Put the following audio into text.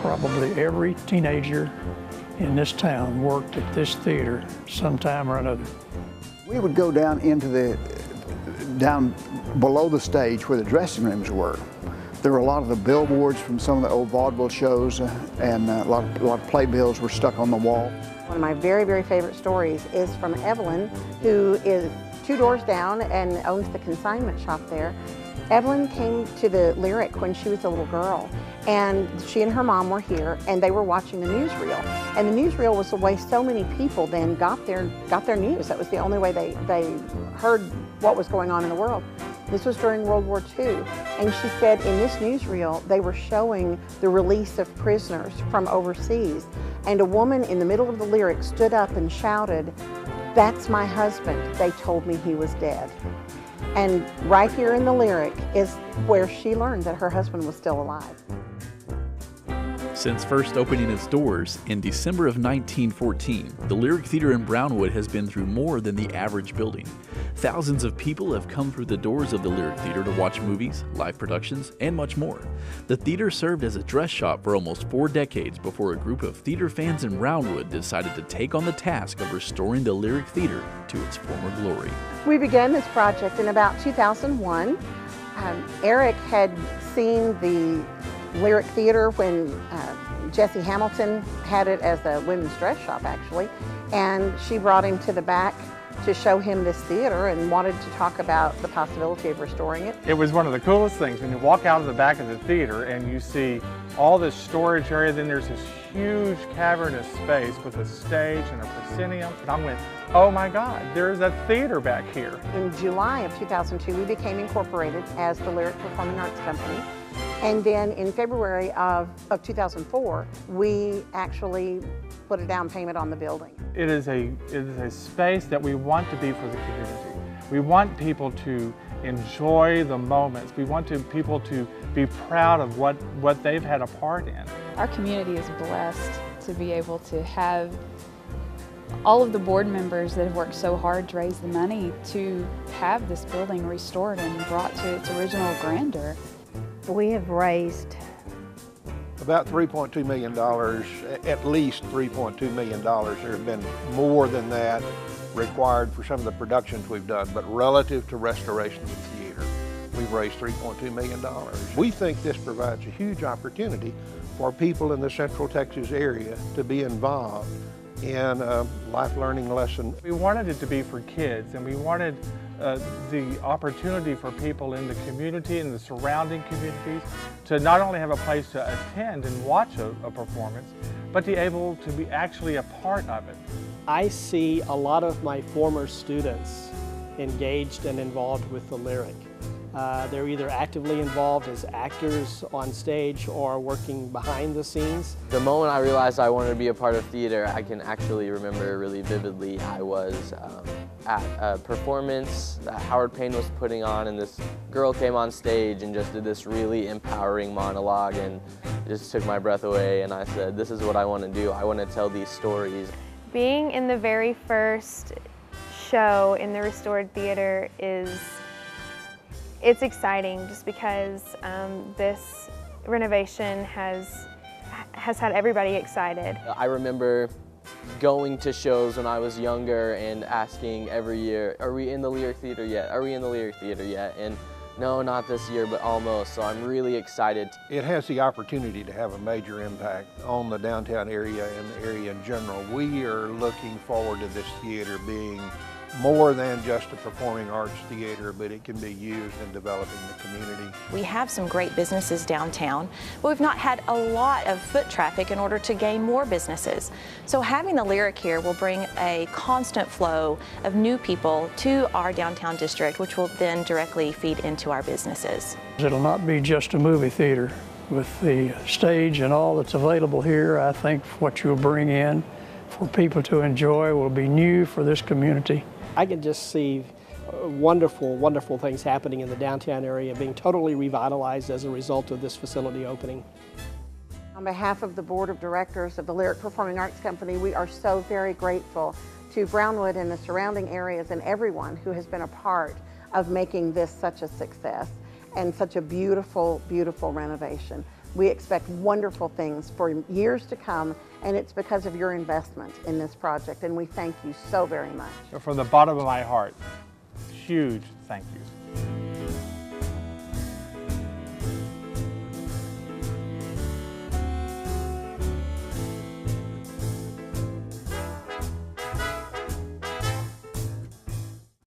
Probably every teenager in this town worked at this theater sometime or another. We would go down down below the stage where the dressing rooms were. There were a lot of the billboards from some of the old vaudeville shows, and a lot of playbills were stuck on the wall. One of my very, very favorite stories is from Evelyn, who is 2 doors down and owns the consignment shop there. Evelyn came to the Lyric when she was a little girl, and she and her mom were here, and they were watching the newsreel. And the newsreel was the way so many people then got their news. That was the only way they heard what was going on in the world. This was during World War II, and she said in this newsreel they were showing the release of prisoners from overseas, and a woman in the middle of the Lyric stood up and shouted, "That's my husband. They told me he was dead." And right here in the Lyric is where she learned that her husband was still alive. Since first opening its doors in December of 1914, the Lyric Theater in Brownwood has been through more than the average building. Thousands of people have come through the doors of the Lyric Theater to watch movies, live productions, and much more. The theater served as a dress shop for almost 4 decades before a group of theater fans in Brownwood decided to take on the task of restoring the Lyric Theater to its former glory. We began this project in about 2001. Eric had seen the Lyric Theater when Jessie Hamilton had it as a women's dress shop, actually, and she brought him to the back to show him this theater and wanted to talk about the possibility of restoring it. It was one of the coolest things when you walk out of the back of the theater and you see all this storage area, then there's this huge cavernous space with a stage and a proscenium, and I went, oh my God, there's a theater back here. In July of 2002, we became incorporated as the Lyric Performing Arts Company. And then in February of 2004, we actually put a down payment on the building. It is a space that we want to be for the community. We want people to enjoy the moments. We want people to be proud of what they've had a part in. Our community is blessed to be able to have all of the board members that have worked so hard to raise the money to have this building restored and brought to its original grandeur. We have raised about $3.2 million, at least $3.2 million. There have been more than that required for some of the productions we've done, but relative to restoration of the theater, we've raised $3.2 million. We think this provides a huge opportunity for people in the Central Texas area to be involved in a life learning lesson. We wanted it to be for kids, and we wanted the opportunity for people in the community and the surrounding communities to not only have a place to attend and watch a performance, but to be able to be actually a part of it. I see a lot of my former students engaged and involved with the Lyric. They're either actively involved as actors on stage or working behind the scenes. The moment I realized I wanted to be a part of theater, I can actually remember really vividly. I was at a performance that Howard Payne was putting on, and this girl came on stage and just did this really empowering monologue, and it just took my breath away, and I said, this is what I want to do. I want to tell these stories. Being in the very first show in the Restored Theater it's exciting just because this renovation has had everybody excited. I remember going to shows when I was younger and asking every year, are we in the Lyric Theater yet? Are we in the Lyric Theater yet? And no, not this year, but almost, so I'm really excited. It has the opportunity to have a major impact on the downtown area and the area in general. We are looking forward to this theater being more than just a performing arts theater, but it can be used in developing the community. We have some great businesses downtown, but we've not had a lot of foot traffic in order to gain more businesses. So having the Lyric here will bring a constant flow of new people to our downtown district, which will then directly feed into our businesses. It'll not be just a movie theater. With the stage and all that's available here, I think what you'll bring in for people to enjoy will be new for this community. I can just see wonderful, wonderful things happening in the downtown area, being totally revitalized as a result of this facility opening. On behalf of the Board of Directors of the Lyric Performing Arts Company, we are so very grateful to Brownwood and the surrounding areas and everyone who has been a part of making this such a success and such a beautiful, beautiful renovation. We expect wonderful things for years to come, and it's because of your investment in this project, and we thank you so very much. From the bottom of my heart, huge thank you.